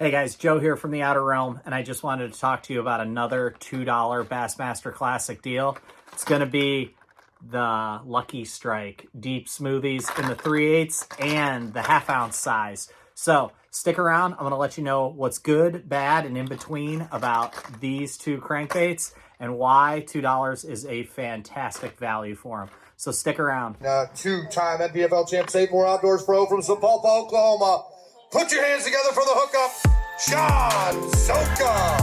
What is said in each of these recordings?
Hey guys, Joe here from the Outer Realm, and I just wanted to talk to you about another $2 Bassmaster Classic deal. It's going to be the Lucky Strike Deep Smoothies in the 3/8 and the half-ounce size. So stick around. I'm going to let you know what's good, bad, and in between about these two crankbaits and why $2 is a fantastic value for them. So stick around. Two-time NPFL champ, SaveMore Outdoors Pro from Sapulpa, Oklahoma. Put your hands together for the hookup, John Soka.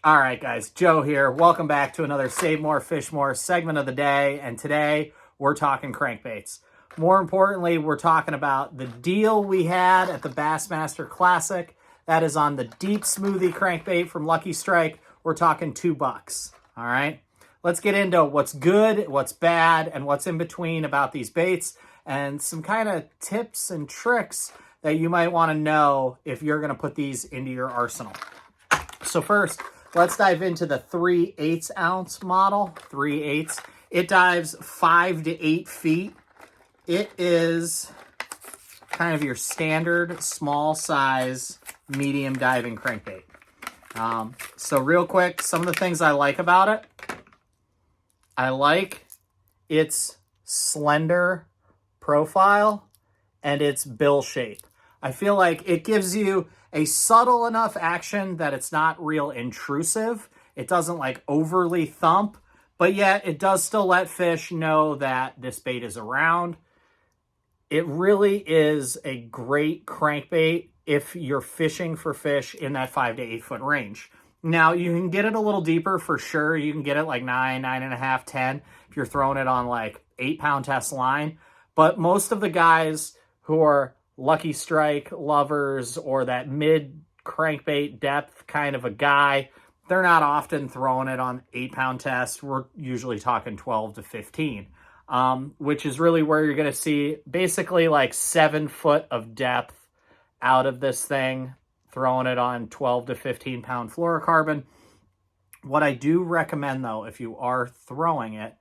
All right, guys, Joe here. Welcome back to another SaveMore, FishMore segment of the day. And today we're talking crankbaits. More importantly, we're talking about the deal we had at the Bassmaster Classic. That is on the Deep Smoothie crankbait from Lucky Strike. We're talking $2. All right, let's get into what's good, what's bad, and what's in between about these baits, and some kind of tips and tricks that you might want to know if you're going to put these into your arsenal. So first, let's dive into the 3/8 ounce model. 3/8. It dives 5 to 8 feet. It is kind of your standard small size medium diving crankbait. So real quick, some of the things I like about it. I like its slender profile and its bill shape. I feel like it gives you a subtle enough action that it's not real intrusive. It doesn't like overly thump, but yet it does still let fish know that this bait is around. It really is a great crankbait if you're fishing for fish in that 5 to 8 foot range. Now, you can get it a little deeper for sure. You can get it like 9, 9.5, 10 if you're throwing it on like 8-pound test line. But most of the guys who are Lucky Strike lovers or that mid crankbait depth kind of a guy, they're not often throwing it on 8-pound test. We're usually talking 12 to 15, which is really where you're going to see basically like 7 foot of depth out of this thing, throwing it on 12 to 15 pound fluorocarbon. What I do recommend though, if you are throwing it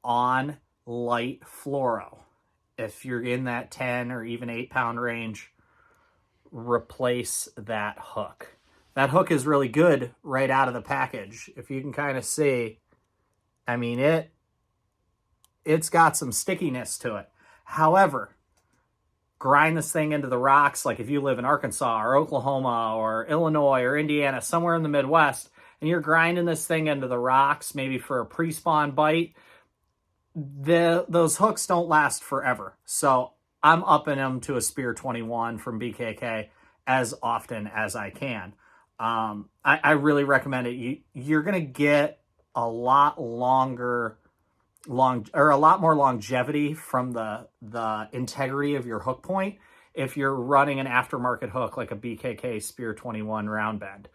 on light fluoro, if you're in that 10 or even 8-pound range, replace that hook. That hook is really good right out of the package. If you can kind of see, I mean, it's got some stickiness to it. However, grind this thing into the rocks, like if you live in Arkansas or Oklahoma or Illinois or Indiana, somewhere in the Midwest, and you're grinding this thing into the rocks, maybe for a pre-spawn bite, those hooks don't last forever. So I'm upping them to a Spear 21 from BKK as often as I can. I really recommend it. You're going to get a lot more longevity from the integrity of your hook point if you're running an aftermarket hook like a BKK Spear 21 round bend.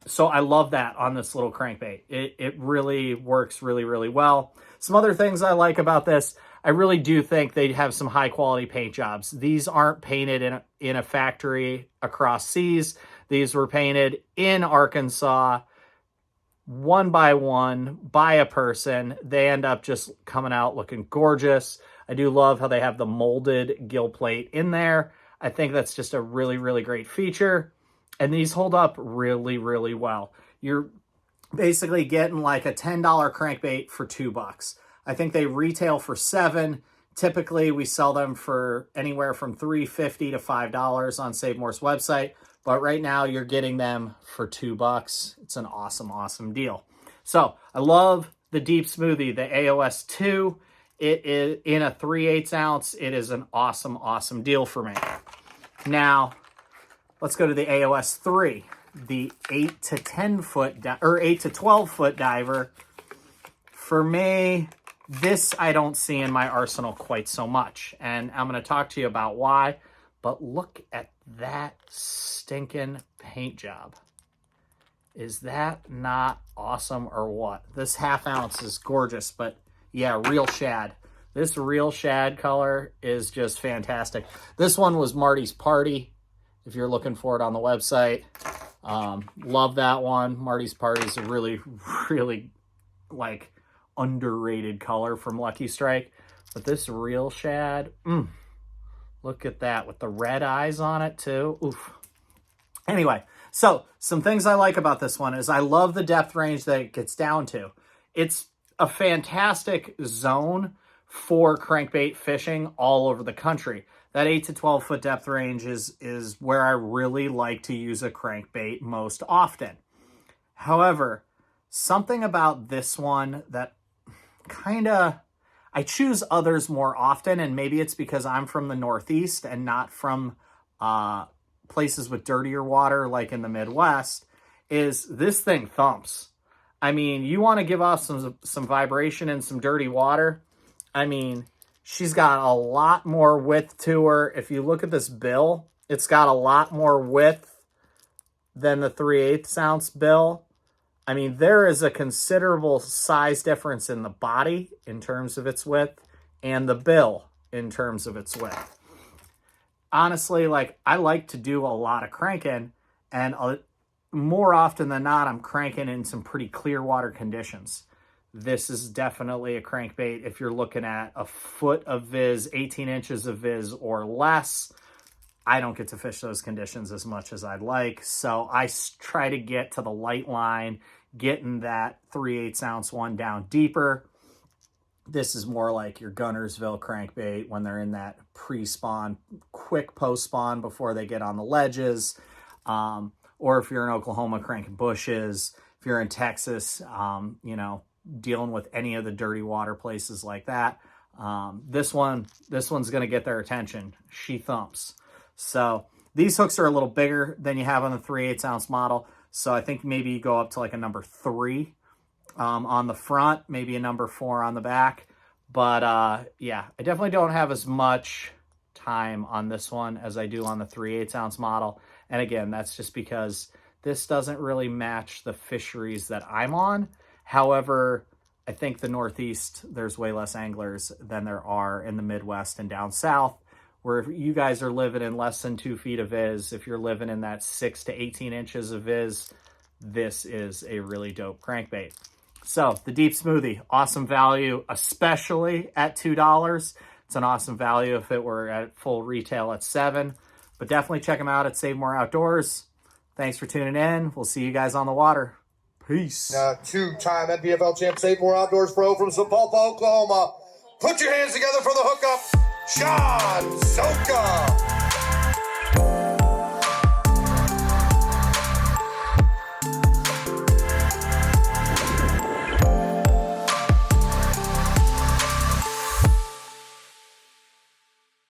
So I love that on this little crankbait. It really works really, really well. Some other things I like about this, I really do think they have some high quality paint jobs. These aren't painted in a factory across seas. These were painted in Arkansas, one by one, by a person. They end up just coming out looking gorgeous. I do love how they have the molded gill plate in there. I think that's just a really, really great feature. And these hold up really, really well. You're basically getting like a $10 crankbait for $2. I think they retail for $7. Typically, we sell them for anywhere from $3.50 to $5 on SaveMore's website. But right now, you're getting them for $2. It's an awesome, awesome deal. So I love the Deep Smoothie, the AOS 2. It is in a 3/8 ounce. It is an awesome, awesome deal for me. Now, let's go to the AOS 3, the 8 to 10 foot or 8 to 12 foot diver. For me, this I don't see in my arsenal quite so much, and I'm going to talk to you about why. But look at that stinking paint job. Is that not awesome or what? This half ounce is gorgeous, but yeah, real shad. This real shad color is just fantastic. This one was Marty's Party, if you're looking for it on the website. Love that one. Marty's Party is a really, really like underrated color from Lucky Strike. But this real shad, look at that with the red eyes on it too. Oof. Anyway, so some things I like about this one is I love the depth range that it gets down to. It's a fantastic zone for crankbait fishing all over the country. That 8 to 12 foot depth range is where I really like to use a crankbait most often. However, something about this one that I choose others more often, and maybe it's because I'm from the Northeast and not from places with dirtier water like in the Midwest, is this thing thumps. I mean, you want to give off some vibration in some dirty water. I mean, she's got a lot more width to her. If you look at this bill, it's got a lot more width than the 3/8 ounce bill. I mean, there is a considerable size difference in the body in terms of its width and the bill in terms of its width. Honestly, like, I like to do a lot of cranking, and more often than not, I'm cranking in some pretty clear water conditions. This is definitely a crankbait if you're looking at a foot of viz, 18 inches of viz or less. I don't get to fish those conditions as much as I'd like, so I try to get to the light line, getting that 3/8 ounce one down deeper. This is more like your Gunnersville crankbait when they're in that pre-spawn, quick post-spawn before they get on the ledges. Or if you're in Oklahoma cranking bushes, if you're in Texas, you know, dealing with any of the dirty water places like that. This one's going to get their attention. She thumps. So these hooks are a little bigger than you have on the 3/8 ounce model. So I think maybe you go up to like a number 3 on the front, maybe a number 4 on the back. But yeah, I definitely don't have as much time on this one as I do on the 3/8 ounce model. And again, that's just because this doesn't really match the fisheries that I'm on. However, I think the Northeast, there's way less anglers than there are in the Midwest and down south, where if you guys are living in less than 2 feet of viz, if you're living in that 6 to 18 inches of viz, this is a really dope crankbait. So the Deep Smoothy, awesome value, especially at $2. It's an awesome value if it were at full retail at $7. But definitely check them out at SaveMore Outdoors. Thanks for tuning in. We'll see you guys on the water. Peace. Two-time NPFL champ, SaveMore Outdoors Pro from Sapulpa, Oklahoma. Put your hands together for the hookup, Sean Soka.